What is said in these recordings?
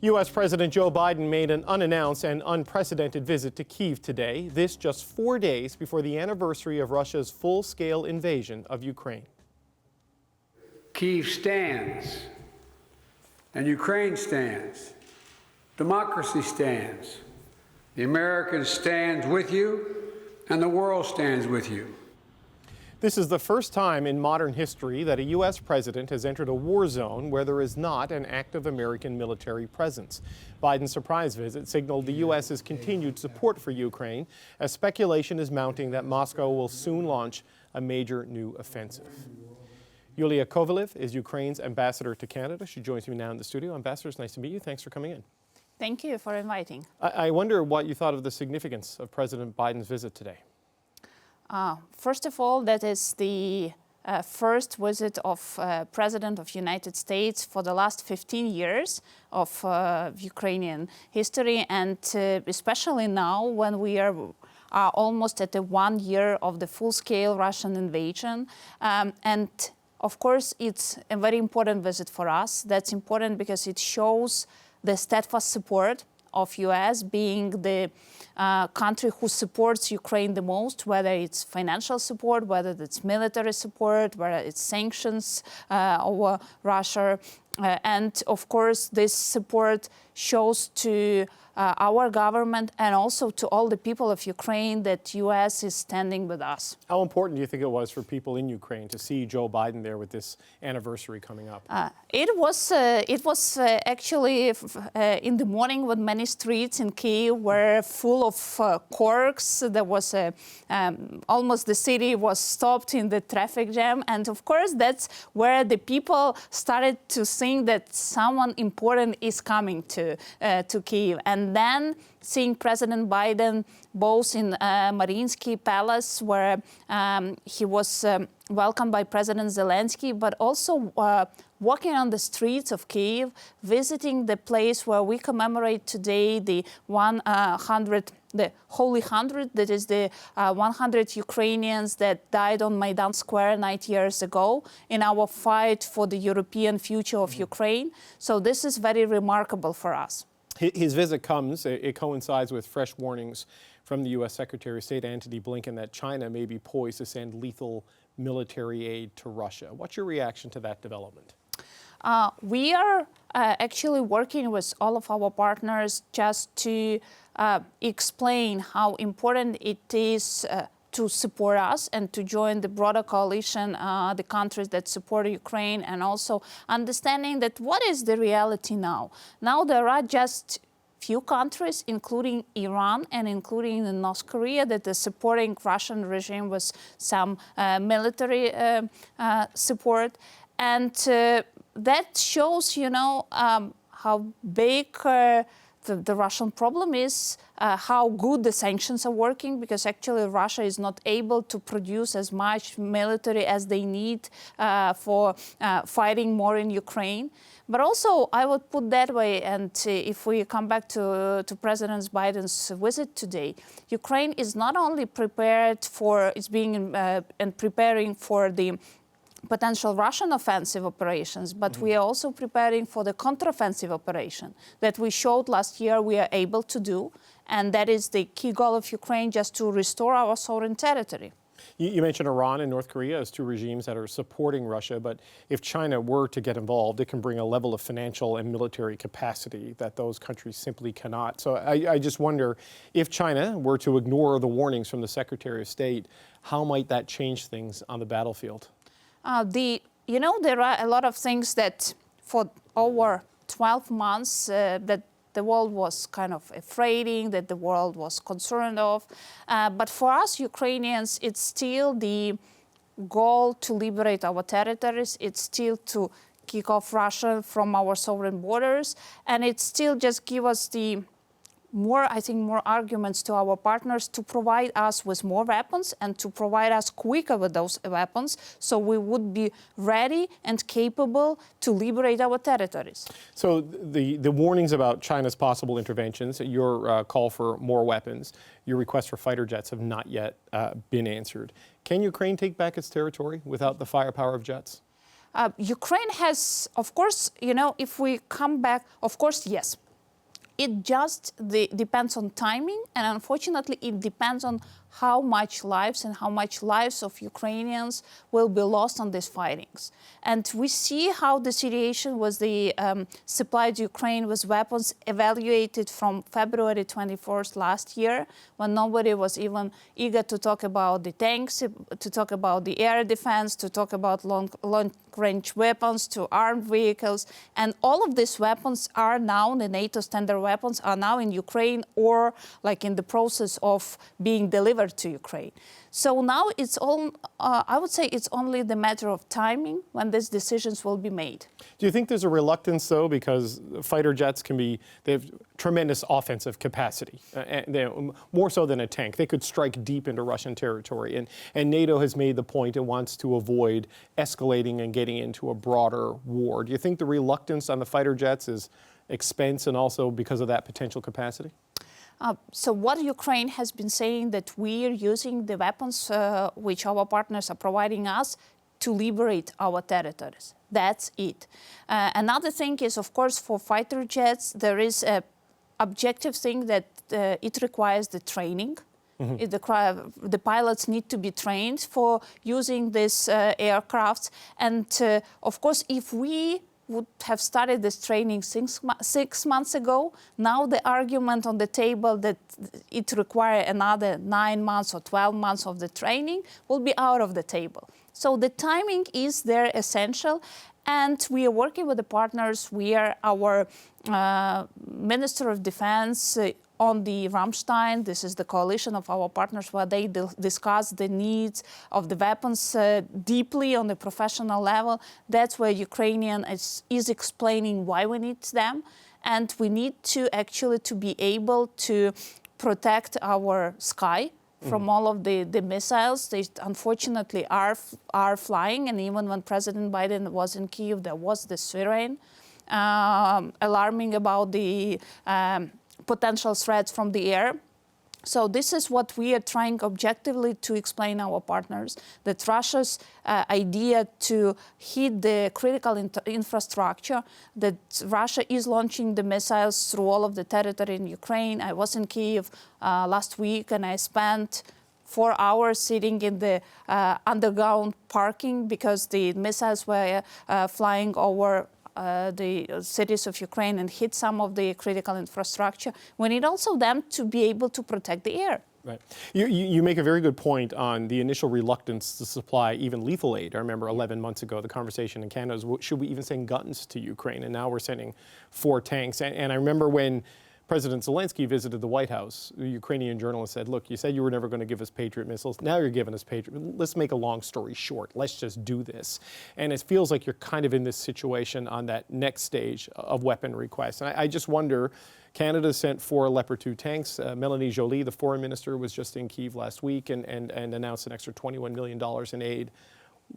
U.S. President Joe Biden made an unannounced and unprecedented visit to Kyiv today, this just 4 days before the anniversary of Russia's full-scale invasion of Ukraine. Kyiv stands, and Ukraine stands. Democracy stands. The Americans stand with you, and the world stands with you. This is the first time in modern history that a U.S. president has entered a war zone where there is not an active American military presence. Biden's surprise visit signaled the U.S.'s continued support for Ukraine, as speculation is mounting that Moscow will soon launch a major new offensive. Yuliya Kovaliv is Ukraine's ambassador to Canada. She joins me now in the studio. Ambassador, it's nice to meet you. Thanks for coming in. Thank you for inviting. I wonder what you thought of the significance of President Biden's visit today. First of all, that is the first visit of President of United States for the last 15 years of Ukrainian history, and especially now when we are almost at the 1 year of the full-scale Russian invasion. And of course, it's a very important visit for us. That's important because it shows the steadfast support of U.S. being the country who supports Ukraine the most, whether it's financial support, whether it's military support, whether it's sanctions over Russia. And of course, this support shows to our government and also to all the people of Ukraine that U.S. is standing with us. How important do you think it was for people in Ukraine to see Joe Biden there with this anniversary coming up? It was actually in the morning when many streets in Kyiv were full of corks. There was almost the city was stopped in the traffic jam. And of course, that's where the people started to think that someone important is coming to Kyiv. And then seeing President Biden both in Mariinsky Palace, where he was welcomed by President Zelensky, but also walking on the streets of Kyiv, visiting the place where we commemorate today the the Holy 100, that is the 100 Ukrainians that died on Maidan Square 9 years ago in our fight for the European future of Ukraine. So this is very remarkable for us. His visit comes, it coincides with fresh warnings from the U.S. Secretary of State Antony Blinken that China may be poised to send lethal military aid to Russia. What's your reaction to that development? We are actually working with all of our partners just to explain how important it is to support us and to join the broader coalition, the countries that support Ukraine, and also understanding that what is the reality now. Now there are just few countries, including Iran and including North Korea, that are supporting Russian regime with some military support. And that shows, how big the Russian problem is, how good the sanctions are working, because actually Russia is not able to produce as much military as they need for fighting more in Ukraine. But also, I would put that way, and if we come back to President Biden's visit today, Ukraine is not only prepared for, it's being and preparing for the potential Russian offensive operations, but we are also preparing for the counteroffensive operation that we showed last year we are able to do, and that is the key goal of Ukraine, just to restore our sovereign territory. You mentioned Iran and North Korea as two regimes that are supporting Russia, but if China were to get involved, it can bring a level of financial and military capacity that those countries simply cannot. So I just wonder, if China were to ignore the warnings from the Secretary of State, how might that change things on the battlefield? There are a lot of things that for over 12 months that the world was kind of afraid, that the world was concerned of. But for us Ukrainians, it's still the goal to liberate our territories. It's still to kick off Russia from our sovereign borders. And it still just gives us the more arguments to our partners to provide us with more weapons and to provide us quicker with those weapons, so we would be ready and capable to liberate our territories. So the warnings about China's possible interventions, your call for more weapons, your request for fighter jets have not yet been answered. Can Ukraine take back its territory without the firepower of jets? Ukraine has, of course, if we come back, of course, yes. It just depends on timing, and unfortunately, it depends on how much lives and how much lives of Ukrainians will be lost on these fightings. And we see how the situation was the supply to Ukraine with weapons evaluated from February 21st last year, when nobody was even eager to talk about the tanks, to talk about the air defense, to talk about long-range weapons, to armed vehicles. And all of these weapons are now, the NATO standard weapons, are now in Ukraine or like in the process of being delivered to Ukraine. So now it's all, I would say it's only the matter of timing when these decisions will be made. Do you think there's a reluctance, though, because fighter jets they have tremendous offensive capacity, more so than a tank. They could strike deep into Russian territory, and NATO has made the point it wants to avoid escalating and getting into a broader war. Do you think the reluctance on the fighter jets is expense and also because of that potential capacity? So what Ukraine has been saying that we are using the weapons which our partners are providing us to liberate our territories. That's it. Another thing is, of course, for fighter jets, there is an objective thing that it requires the training. The pilots need to be trained for using these aircrafts. And of course, if we would have started this training 6 months ago, now the argument on the table that it requires another 9 months or 12 months of the training will be out of the table. So the timing is there essential, and we are working with the partners. We are our Minister of Defense on the Rammstein. This is the coalition of our partners where they discuss the needs of the weapons deeply on the professional level. That's where Ukrainian is explaining why we need them. And we need to actually to be able to protect our sky from all of the missiles. They unfortunately are flying. And even when President Biden was in Kyiv, there was the siren alarming about the potential threats from the air. So this is what we are trying objectively to explain our partners, that Russia's idea to hit the critical infrastructure, that Russia is launching the missiles through all of the territory in Ukraine. I was in Kyiv last week, and I spent 4 hours sitting in the underground parking because the missiles were flying over the cities of Ukraine and hit some of the critical infrastructure. We need also them to be able to protect the air. Right. You make a very good point on the initial reluctance to supply even lethal aid. I remember 11 months ago, the conversation in Canada was, should we even send guns to Ukraine? And now we're sending 4 tanks. And I remember when President Zelensky visited the White House, the Ukrainian journalist said, look, you said you were never going to give us Patriot missiles. Now you're giving us Patriot. Let's make a long story short. Let's just do this. And it feels like you're kind of in this situation on that next stage of weapon requests. And I just wonder, Canada sent 4 Leopard 2 tanks. Melanie Joly, the foreign minister, was just in Kyiv last week and announced an extra $21 million in aid.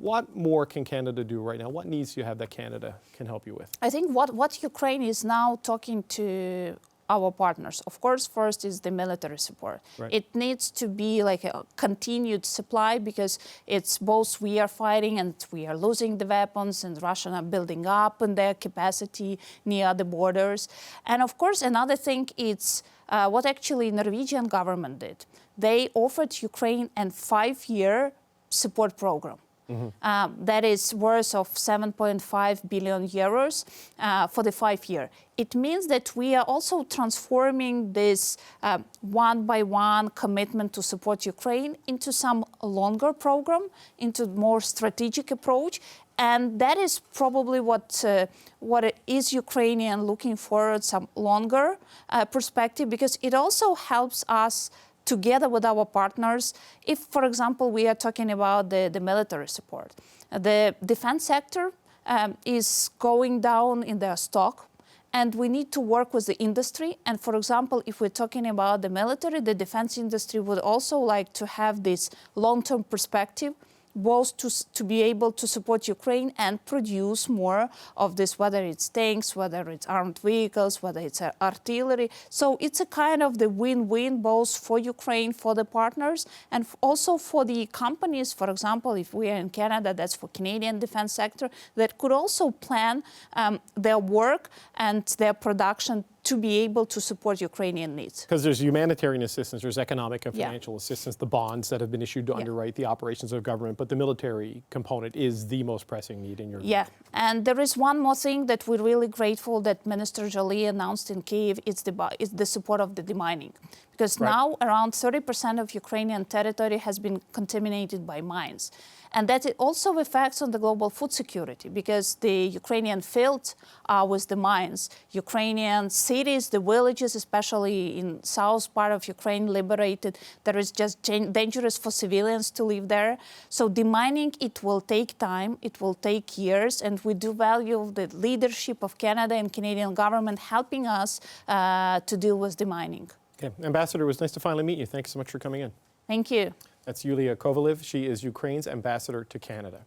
What more can Canada do right now? What needs do you have that Canada can help you with? I think what Ukraine is now talking to our partners, of course, first is the military support. Right. It needs to be like a continued supply, because it's both we are fighting and we are losing the weapons, and Russians are building up in their capacity near the borders. And of course, another thing is what actually Norwegian government did. They offered Ukraine a 5-year support program. That is worth of 7.5 billion euros for the 5 year. It means that we are also transforming this one-by-one commitment to support Ukraine into some longer program, into more strategic approach. And that is probably what is Ukrainian looking for, some longer perspective, because it also helps us together with our partners. If, for example, we are talking about the military support, the defense sector is going down in their stock, and we need to work with the industry. And for example, if we're talking about the military, the defense industry would also like to have this long-term perspective, both to be able to support Ukraine and produce more of this, whether it's tanks, whether it's armed vehicles, whether it's artillery. So it's a kind of the win-win, both for Ukraine, for the partners, and also for the companies. For example, if we are in Canada, that's for Canadian defense sector, that could also plan their work and their production to be able to support Ukrainian needs. Because there's humanitarian assistance, there's economic and Yeah. financial assistance, the bonds that have been issued to underwrite the operations of government, but the military component is the most pressing need in your view. Yeah, and there is one more thing that we're really grateful that Minister Joly announced in Kyiv, is the support of the demining. Because now around 30% of Ukrainian territory has been contaminated by mines. And that it also affects on the global food security, because the Ukrainian fields are with the mines. Ukrainian cities, the villages, especially in south part of Ukraine, liberated, there is just dangerous for civilians to live there. So demining, it will take time, it will take years, and we do value the leadership of Canada and Canadian government helping us to deal with demining. Okay. Ambassador, it was nice to finally meet you. Thanks so much for coming in. Thank you. That's Yuliya Kovaliv. She is Ukraine's ambassador to Canada.